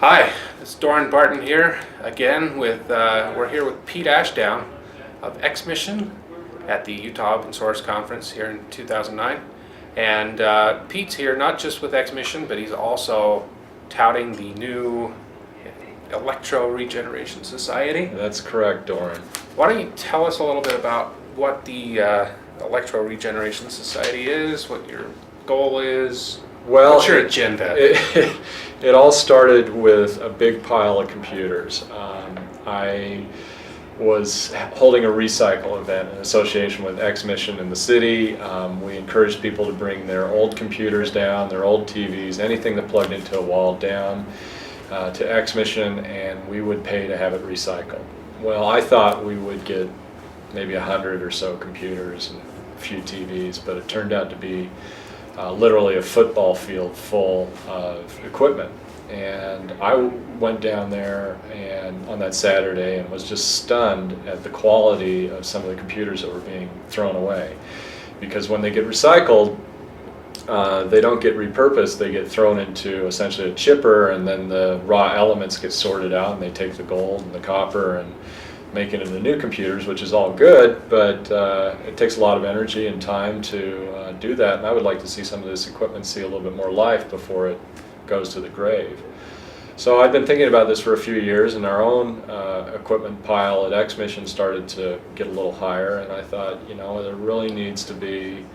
Hi, it's Doran Barton here again with we're here with Pete Ashdown of XMission at the Utah Open Source Conference here in 2009. And Pete's here not just with XMission, but he's also touting the new Electroregeneration Society. That's correct, Doran. Why don't you tell us a little bit about what the Electroregeneration Society is, what your goal is? Well, what's your agenda? It all started with a big pile of computers. I was holding a recycle event in association with XMission in the city. We encouraged people to bring their old computers down, their old TVs, anything that plugged into a wall down to XMission, and we would pay to have it recycled. Well, I thought we would get maybe 100 or so computers and a few TVs, but it turned out to be literally a football field full of equipment. And I went down there and on that Saturday and was just stunned at the quality of some of the computers that were being thrown away. Because when they get recycled, they don't get repurposed, they get thrown into essentially a chipper, and then the raw elements get sorted out and they take the gold and the copper and make it into new computers, which is all good, but it takes a lot of energy and time to do that, and I would like to see some of this equipment see a little bit more life before it goes to the grave. So I've been thinking about this for a few years, and our own equipment pile at XMission started to get a little higher, and I thought, you know, there really needs to be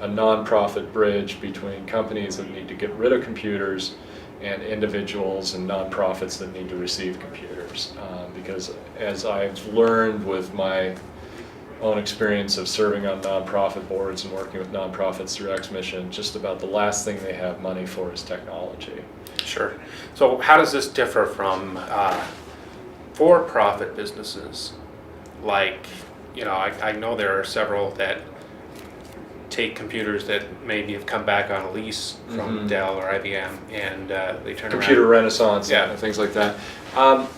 a non-profit bridge between companies that need to get rid of computers and individuals and nonprofits that need to receive computers. Because as I've learned with my own experience of serving on nonprofit boards and working with nonprofits through XMission, just about the last thing they have money for is technology. Sure. So how does this differ from for-profit businesses? Like, you know, I know there are several that take computers that maybe have come back on a lease from Dell or IBM, and they turn Computer around. Renaissance, yeah, and things like that.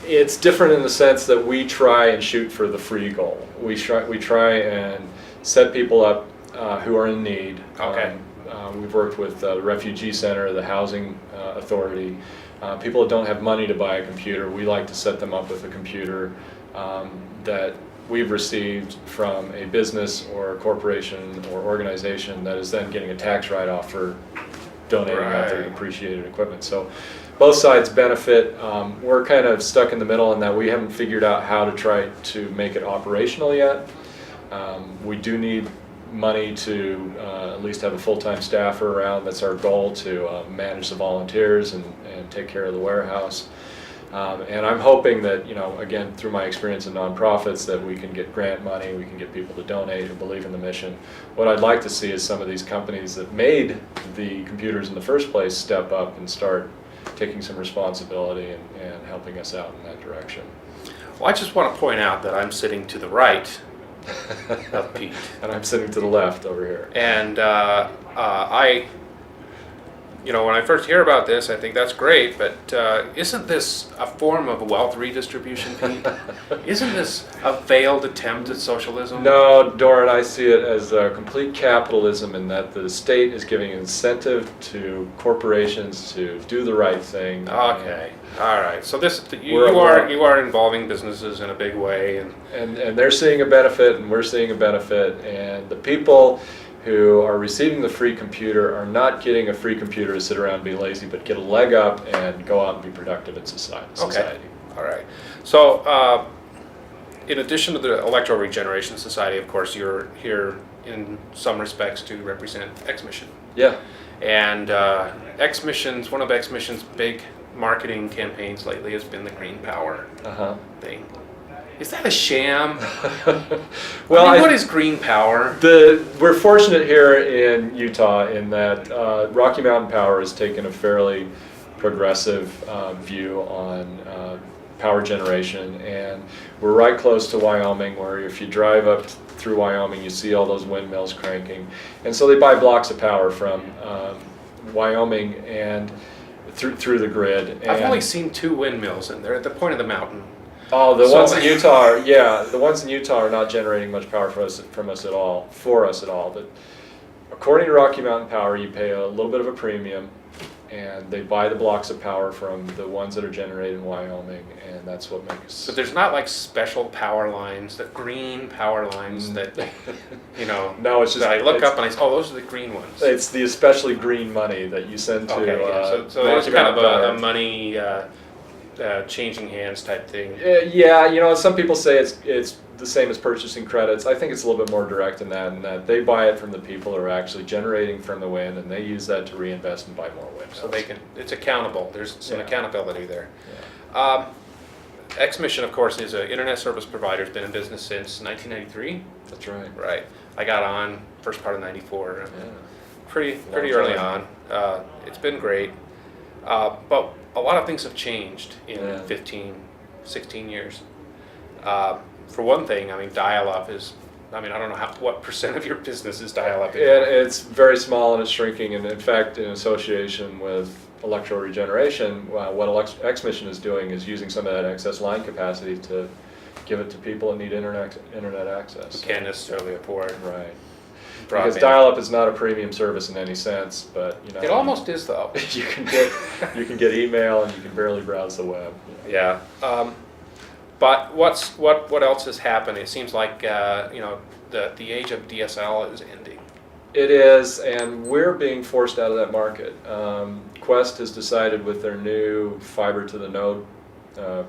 It's different in the sense that we try and shoot for the free goal. We try and set people up who are in need. Okay. We've worked with the Refugee Center, the Housing Authority. People that don't have money to buy a computer, we like to set them up with a computer that we've received from a business or a corporation or organization that is then getting a tax write-off for donating out their depreciated equipment. So both sides benefit. We're kind of stuck in the middle in that we haven't figured out how to try to make it operational yet. We do need money to at least have a full-time staffer around. That's our goal, to manage the volunteers and take care of the warehouse. And I'm hoping that, you know, again, through my experience in nonprofits, that we can get grant money, we can get people to donate who believe in the mission. What I'd like to see is some of these companies that made the computers in the first place step up and start taking some responsibility and helping us out in that direction. Well, I just want to point out that I'm sitting to the right of Pete. And I'm sitting to the left over here. And you know, when I first hear about this, I think that's great, but isn't this a form of wealth redistribution, Pete? Isn't this a veiled attempt at socialism? No, Doran, I see it as a complete capitalism, in that the state is giving incentive to corporations to do the right thing. Okay, all right. So this you are involving businesses in a big way, and they're seeing a benefit, and we're seeing a benefit, and the people who are receiving the free computer are not getting a free computer to sit around and be lazy, but get a leg up and go out and be productive in society. Okay, all right. So in addition to the Electroregeneration Society, of course, you're here in some respects to represent XMission. Yeah. And XMission's, one of XMission's big marketing campaigns lately has been the green power thing. Is that a sham? Well, I mean, what is green power? We're fortunate here in Utah in that Rocky Mountain Power has taken a fairly progressive view on power generation, and we're right close to Wyoming, where if you drive up through Wyoming, you see all those windmills cranking, and so they buy blocks of power from Wyoming and through the grid. And I've only seen 2 windmills in there at the point of the mountain. Oh, the ones in Utah are, yeah, the ones in Utah are not generating much power for us at all. But according to Rocky Mountain Power, you pay a little bit of a premium and they buy the blocks of power from the ones that are generated in Wyoming, and that's what makes. But there's not like special power lines, the green power lines that, No, it's just. that I look up and I say, oh, those are the green ones. It's the especially green money that you send to. Okay, yeah. So it's kind of a money changing hands type thing. Yeah, some people say it's the same as purchasing credits. I think it's a little bit more direct than that, in that they buy it from the people who are actually generating from the wind, and they use that to reinvest and buy more wind. So it's accountable. There's some accountability there. Yeah. XMission, of course, is an internet service provider. It's been in business since 1993. That's right. Right. I got on first part of '94. Yeah. Pretty early on. It's been great. But a lot of things have changed in 15, 16 years. For one thing, dial-up is, I don't know what percent of your business is dial-up. It's very small and it's shrinking, and in fact, in association with Electroregeneration, what XMission is doing is using some of that excess line capacity to give it to people that need internet access. Who can't necessarily afford. Right. Broadband. Because dial-up is not a premium service in any sense, but it almost is, though. you can get email and you can barely browse the web. Yeah. But what else has happened? It seems like the age of DSL is ending. It is, and we're being forced out of that market. Qwest has decided with their new fiber to the node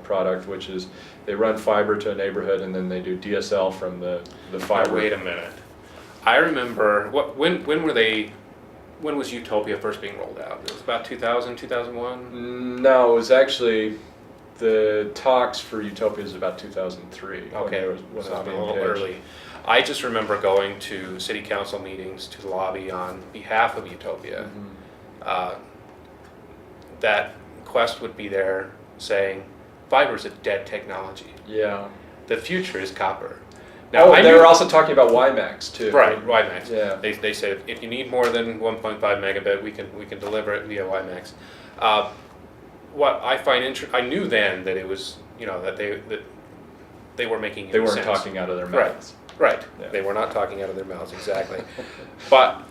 product, which is they run fiber to a neighborhood and then they do DSL from the fiber. Now, wait a minute. I remember when was UTOPIA first being rolled out? It was about 2000, 2001? No, it was actually the talks for UTOPIA is about 2003. Okay, when it was a being little pitched. early. I just remember going to city council meetings to lobby on behalf of UTOPIA. Mm-hmm. That Qwest would be there saying, fiber is a dead technology. Yeah. The future is copper. Now, they were also talking about WiMAX too. Right, WiMAX. Yeah. They said if you need more than 1.5 megabit, we can deliver it via WiMAX. What I find I knew then that it was that they were making. They weren't sense. talking out of their mouths. Right. Yeah. They were not talking out of their mouths, exactly. But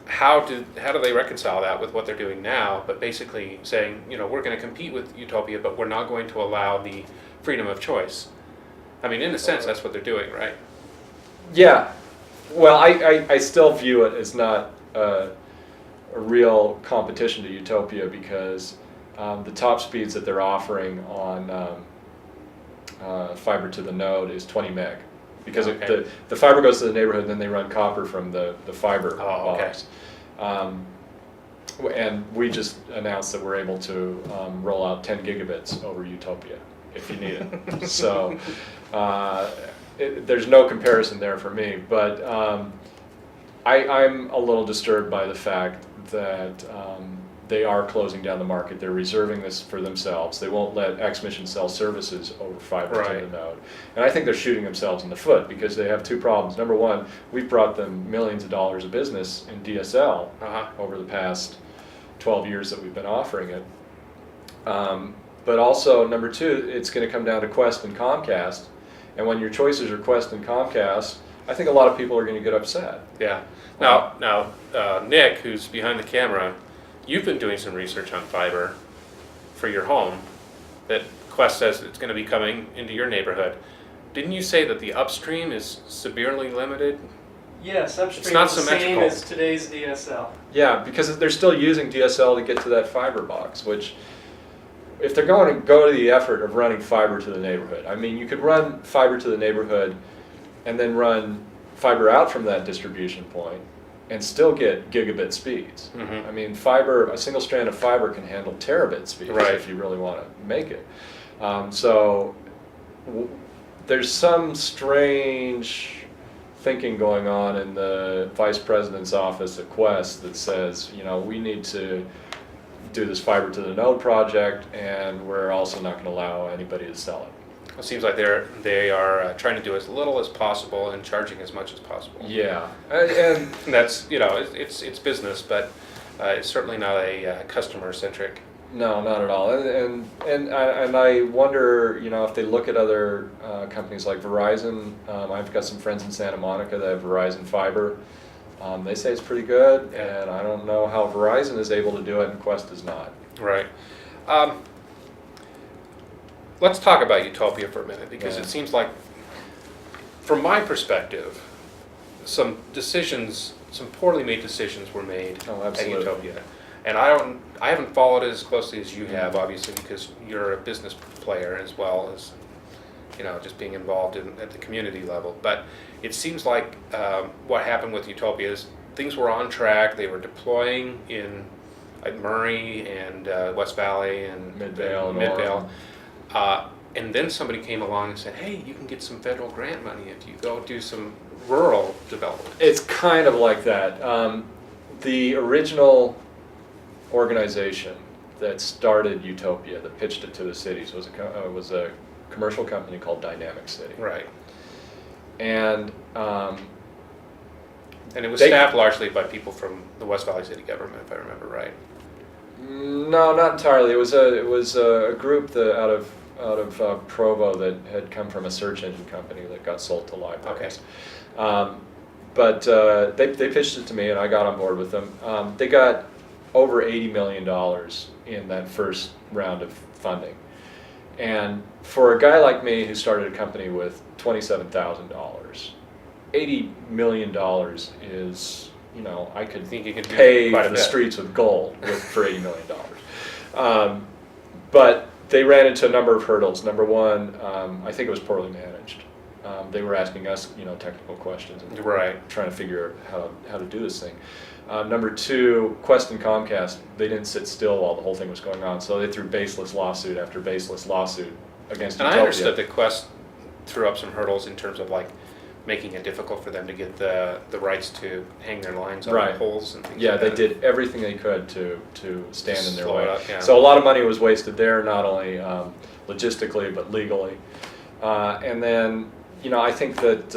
how do they reconcile that with what they're doing now? But basically saying, we're going to compete with UTOPIA, but we're not going to allow the freedom of choice. In a sense, that's what they're doing, right? Yeah. Well, I still view it as not a real competition to UTOPIA, because the top speeds that they're offering on fiber to the node is 20 meg. Because the fiber goes to the neighborhood, and then they run copper from the fiber box. And we just announced that we're able to roll out 10 gigabits over UTOPIA if you need it. So there's no comparison there for me. But I'm a little disturbed by the fact that they are closing down the market. They're reserving this for themselves. They won't let XMission sell services over fiber to the node. And I think they're shooting themselves in the foot, because they have two problems. Number one, we've brought them millions of dollars of business in DSL over the past 12 years that we've been offering it. But also, number two, it's going to come down to Qwest and Comcast. And when your choices are Qwest and Comcast, I think a lot of people are going to get upset. Yeah. Now, Nick, who's behind the camera, you've been doing some research on fiber for your home that Qwest says it's going to be coming into your neighborhood. Didn't you say that the upstream is severely limited? Yes, upstream It's not is the same as today's DSL. Yeah, because they're still using DSL to get to that fiber box, which, if they're going to go to the effort of running fiber to the neighborhood, you could run fiber to the neighborhood and then run fiber out from that distribution point and still get gigabit speeds. Mm-hmm. Fiber, a single strand of fiber can handle terabit speeds if you really want to make it. There's some strange thinking going on in the vice president's office at Qwest that says, we need to do this fiber to the node project, and we're also not going to allow anybody to sell it. It seems like they are trying to do as little as possible and charging as much as possible. Yeah, and that's it's business, but it's certainly not a customer centric. No, not at all. And I wonder, if they look at other companies like Verizon. I've got some friends in Santa Monica that have Verizon fiber. They say it's pretty good, and I don't know how Verizon is able to do it and Quest is not. Right. Let's talk about Utopia for a minute, because Yeah. it seems like, from my perspective, some poorly made decisions were made Oh, at absolutely. Utopia. And I haven't followed it as closely as you have, obviously, because you're a business player as well as, just being involved at the community level. But it seems like what happened with Utopia is things were on track. They were deploying in Murray and West Valley and Midvale and Midvale. And then somebody came along and said, hey, you can get some federal grant money if you go do some rural development. It's kind of like that. The original organization that started Utopia, that pitched it to the cities, was a commercial company called Dynamic City. Right. And it was staffed largely by people from the West Valley City government, if I remember right. no, not entirely. It was a group out of Provo that had come from a search engine company that got sold to libraries. But they pitched it to me, and I got on board with them. They got over $80 million in that first round of funding. And for a guy like me who started a company with $27,000, $80 million is, I could think you could do pave quite a the bit. streets with gold for $80 million. But they ran into a number of hurdles. Number one, I think it was poorly managed. They were asking us, technical questions and Right. trying to figure out how to do this thing. Number two, Quest and Comcast, they didn't sit still while the whole thing was going on, so they threw baseless lawsuit after baseless lawsuit against And Utopia. I understood that Quest threw up some hurdles in terms of making it difficult for them to get the rights to hang their lines on Right. poles and things Yeah, like they that. did everything they could to stand in their Slow way. it up, yeah. So a lot of money was wasted there, not only logistically but legally. And then, I think that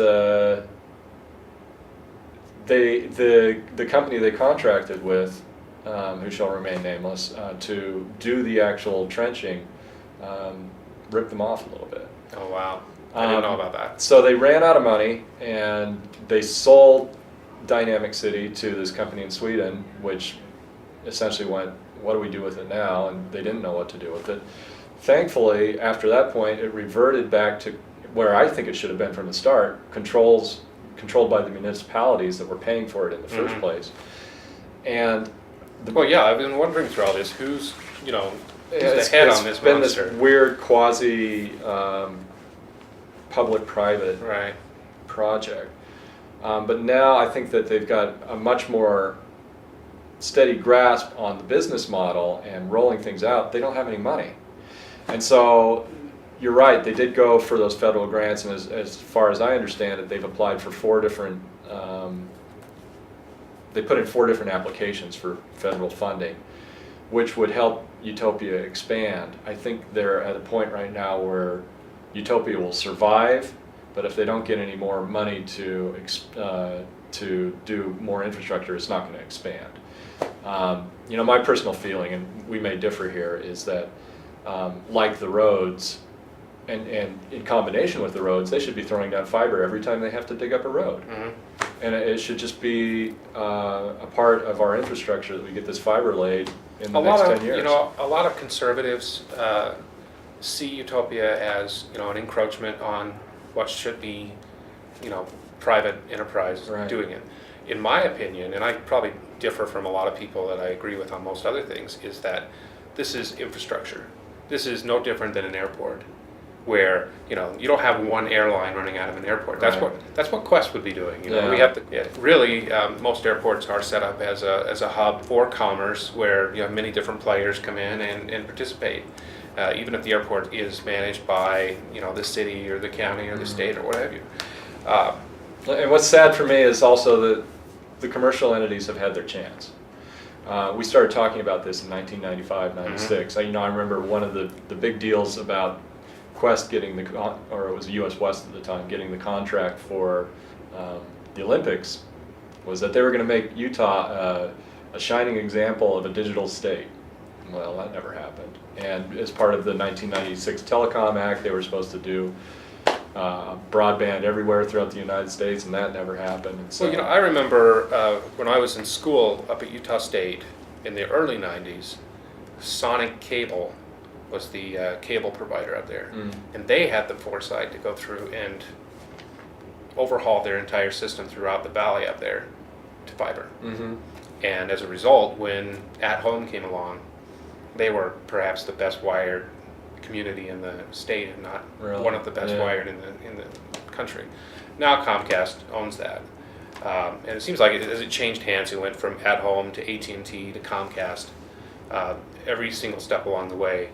the company they contracted with, who shall remain nameless, to do the actual trenching, ripped them off a little bit. Oh, wow. I didn't know about that. So they ran out of money, and they sold Dynamic City to this company in Sweden, which essentially went, what do we do with it now? And they didn't know what to do with it. Thankfully, after that point, it reverted back to where I think it should have been from the start, controlled by the municipalities that were paying for it in the first Mhm. place. And Well, yeah, I've been wondering through all this, who's it's the head on this been monster? this weird quasi public-private Right. project. But now I think that they've got a much more steady grasp on the business model and rolling things out. They don't have any money. And so you're right, they did go for those federal grants, and as far as I understand it, they've applied for 4 different, they put in 4 different applications for federal funding, which would help Utopia expand. I think they're at a point right now where Utopia will survive, but if they don't get any more money to do more infrastructure, it's not going to expand. My personal feeling, and we may differ here, is that like the roads, and in combination with the roads, they should be throwing down fiber every time they have to dig up a road. Mhm. And it should just be a part of our infrastructure that we get this fiber laid in the next 10 years. A lot of conservatives see Utopia as, an encroachment on what should be, private enterprise Right. doing it. In my opinion, and I probably differ from a lot of people that I agree with on most other things, is that this is infrastructure. This is no different than an airport, where you don't have one airline running out of an airport. That's Right. what Quest would be doing. Yeah. We have to really most airports are set up as a hub for commerce, where you have many different players come in and participate. Even if the airport is managed by the city or the county or the state or what have you. And what's sad for me is also that the commercial entities have had their chance. We started talking about this in 1995, 96. I remember one of the big deals about Quest getting or it was US West at the time, getting the contract for the Olympics, was that they were going to make Utah a shining example of a digital state. Well, that never happened. And as part of the 1996 Telecom Act, they were supposed to do broadband everywhere throughout the United States, and that never happened. And so, Well, I remember when I was in school up at Utah State in the early 90s, Sonic Cable was the cable provider up there. And they had the foresight to go through and overhaul their entire system throughout the valley up there to fiber. And as a result, when At Home came along, they were perhaps the best wired community in the state, and not Really? one of the best wired in the country. Now Comcast owns that, and it seems like as it changed hands, it went from At Home to AT&T to Comcast. Every single step along the way,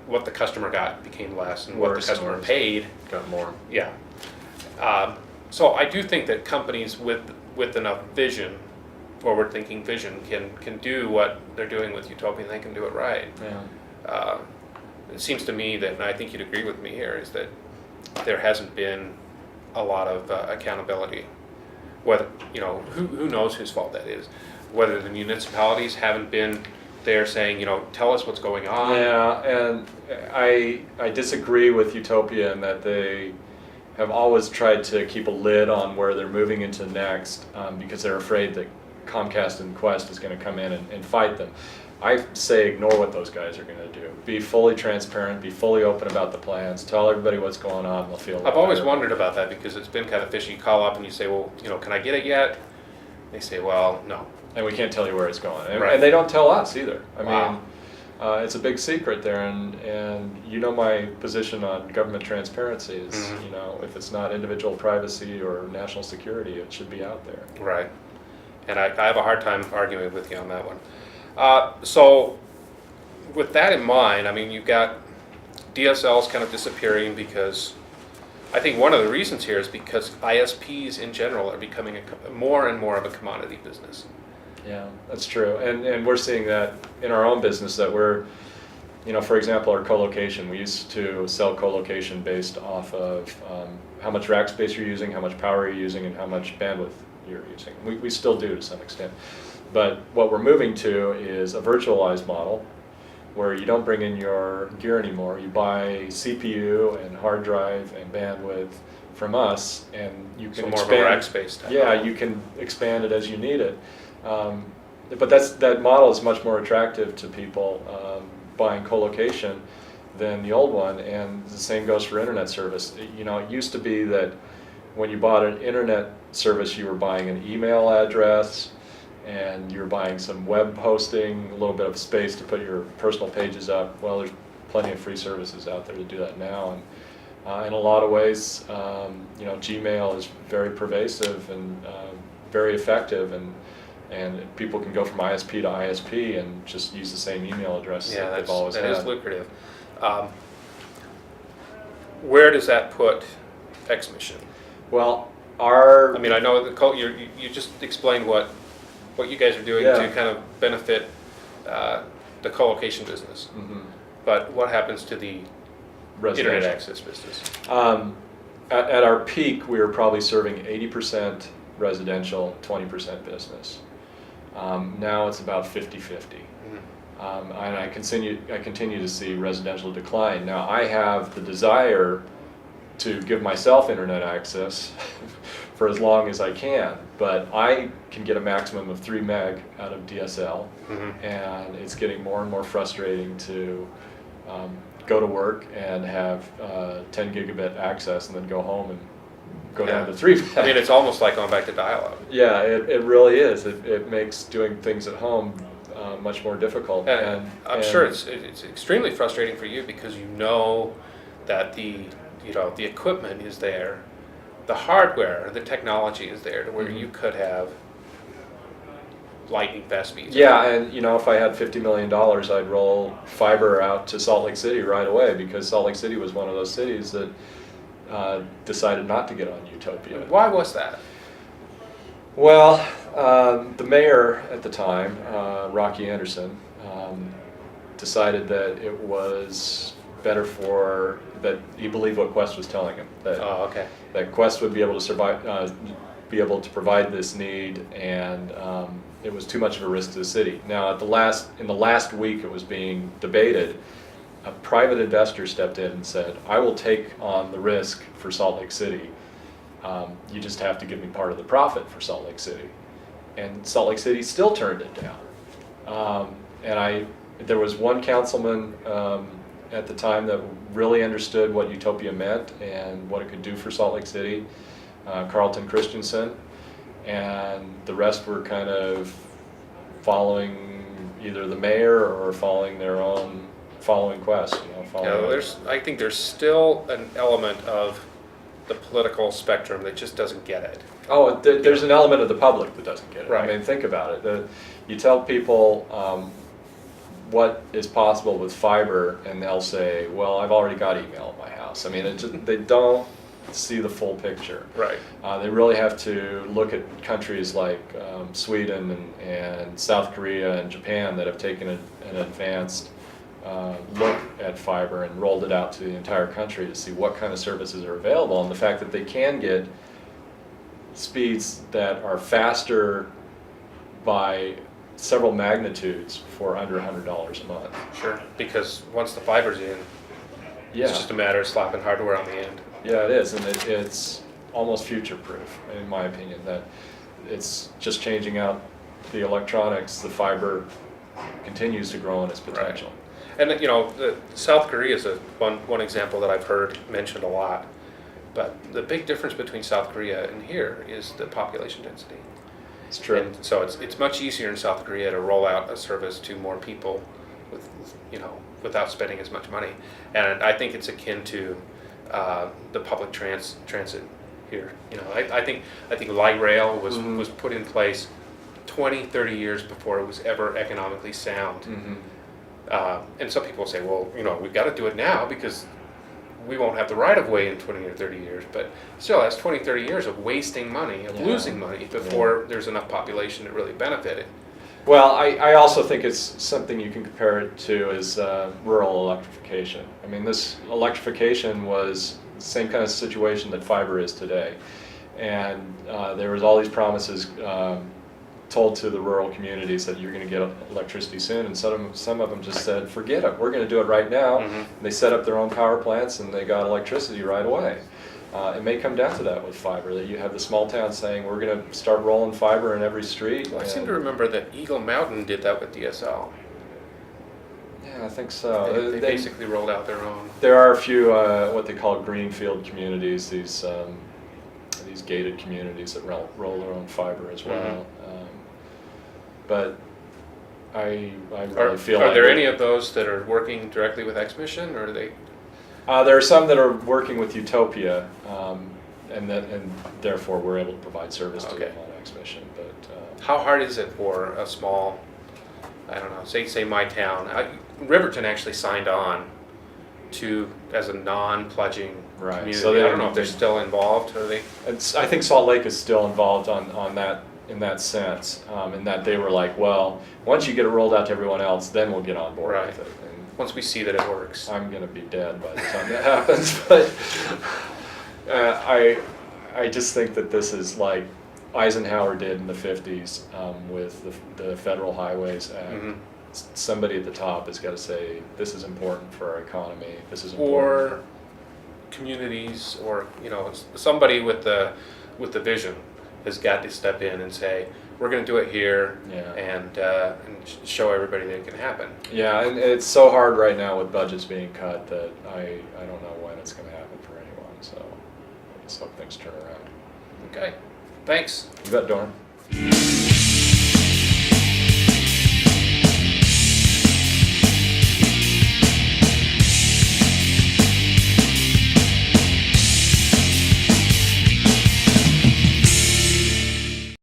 what the customer got became less, and what the customer paid got more. Yeah. So I do think that companies with enough vision, forward-thinking vision, can do what they're doing with Utopia, and they can do it right. Yeah. It seems to me that, and I think you'd agree with me here, is that there hasn't been a lot of accountability. Whether, who knows whose fault that is? Whether the municipalities haven't been there saying, tell us what's going on. Yeah, and I disagree with Utopia in that they have always tried to keep a lid on where they're moving into next, because they're afraid that Comcast and Quest is going to come in and fight them. I say ignore what those guys are going to do. Be fully transparent, be fully open about the plans, tell everybody what's going on, they'll feel I've always better. wondered about that, because it's been kind of fishy. You call up and you say, well, can I get it yet? They say, well, no. And we can't tell you where it's going. And, Right. and they don't tell us either. I Wow. mean, it's a big secret there, and my position on government transparency is, if it's not individual privacy or national security, it should be out there. Right. And I have a hard time arguing with you on that one. So with that in mind, you've got DSLs kind of disappearing, because I think one of the reasons here is because ISPs in general are becoming more and more of a commodity business. Yeah, that's true. And we're seeing that in our own business, that we're, for example, our co-location, we used to sell co-location based off of how much rack space you're using, how much power you're using, and how much bandwidth you're using. We still do to some extent. But what we're moving to is a virtualized model where you don't bring in your gear anymore. You buy CPU and hard drive and bandwidth from us, and you can So more of expand. a rack space type. Yeah, you can expand it as you need it. But that model is much more attractive to people buying co-location than the old one, and the same goes for internet service. It used to be that when you bought an internet service, you were buying an email address, and you're buying some web hosting, a little bit of space to put your personal pages up. Well, there's plenty of free services out there to do that now, and in a lot of ways, Gmail is very pervasive and very effective, and people can go from ISP to ISP and just use the same email address that they've always had. That is lucrative. Where does that put XMission? Well, I know you just explained what you guys are doing to kind of benefit the co-location business. But what happens to the internet access business? At our peak, we were probably serving 80% residential, 20% business. Now it's about 50-50. And I continue to see residential decline. Now I have the desire to give myself internet access for as long as I can, but I can get a maximum of 3 meg out of DSL, and it's getting more and more frustrating to go to work and have 10 gigabit access and then go home and go down to 3 meg. It's almost like going back to dial-up. Yeah, it really is. It makes doing things at home much more difficult. And I'm sure it's extremely frustrating for you, because you know that the equipment is there, the hardware, the technology is there to where you could have lightning fast speeds. Yeah, and if I had $50 million, I'd roll fiber out to Salt Lake City right away, because Salt Lake City was one of those cities that decided not to get on Utopia. Why was that? Well, the mayor at the time, Rocky Anderson, decided that it was better that he believed what Quest was telling him, that Quest would be able to survive, be able to provide this need, and it was too much of a risk to the city. Now, in the last week it was being debated, a private investor stepped in and said, I will take on the risk for Salt Lake City. You just have to give me part of the profit for Salt Lake City. And Salt Lake City still turned it down. There was one councilman at the time that really understood what UTOPIA meant and what it could do for Salt Lake City, Carlton Christensen, and the rest were kind of following either the mayor or following Quest. I think there's still an element of the political spectrum that just doesn't get it. Oh, there's an element of the public that doesn't get it. Right. I mean, think about it. You tell people what is possible with fiber, and they'll say, well, I've already got email at my house. I mean, they don't see the full picture. Right. They really have to look at countries like Sweden and South Korea and Japan that have taken an advanced look at fiber and rolled it out to the entire country to see what kind of services are available, and the fact that they can get speeds that are faster by several magnitudes for under $100 a month. Sure. Because once the fiber's in, Yeah. it's just a matter of slapping hardware on the end. Yeah, it is, and it's almost future-proof, in my opinion, that it's just changing out the electronics. The fiber continues to grow in its potential. And South Korea is one example that I've heard mentioned a lot. But the big difference between South Korea and here is the population density. It's true. And so it's much easier in South Korea to roll out a service to more people without spending as much money. And I think it's akin to the public transit here. I think light rail was put in place 20, 30 years before it was ever economically sound. Mm-hmm. And some people say, well, we've got to do it now because we won't have the right-of-way in 20 or 30 years. But still, that's 20, 30 years of wasting money, of losing money before there's enough population to really benefit it. Well, I also think it's something you can compare it to is rural electrification. I mean, this electrification was the same kind of situation that fiber is today. And there was all these promises told to the rural communities that you're going to get electricity soon, and some of them just said, forget it, we're going to do it right now. Mm-hmm. They set up their own power plants and they got electricity right away. It may come down to that with fiber, that you have the small towns saying, we're going to start rolling fiber in every street. Well, I seem to remember that Eagle Mountain did that with DSL. Yeah, I think so. They basically rolled out their own. There are a few what they call greenfield communities, these gated communities that roll their own fiber as well. Mm-hmm. But I really feel Are like there any of those that are working directly with XMission, or are they? There are some that are working with UTOPIA, and therefore we're able to provide service to them on XMission. But How hard is it for a small, I don't know, say my town? Riverton actually signed on as a non-pledging community. So I don't know if they're still involved. Are they? I think Salt Lake is still involved on that, in that sense, in that they were like, well, once you get it rolled out to everyone else, then we'll get on board with it. And once we see that it works. I'm going to be dead by the time that happens, but I just think that this is like Eisenhower did in the 50s with the Federal Highways Act. Mm-hmm. Somebody at the top has got to say, this is important for our economy, this is important. Or communities, or somebody with the vision has got to step in and say, we're going to do it here, and show everybody that it can happen. Yeah, and it's so hard right now with budgets being cut that I don't know when it's going to happen for anyone, so I just hope things turn around. Okay, thanks. You bet, Doran.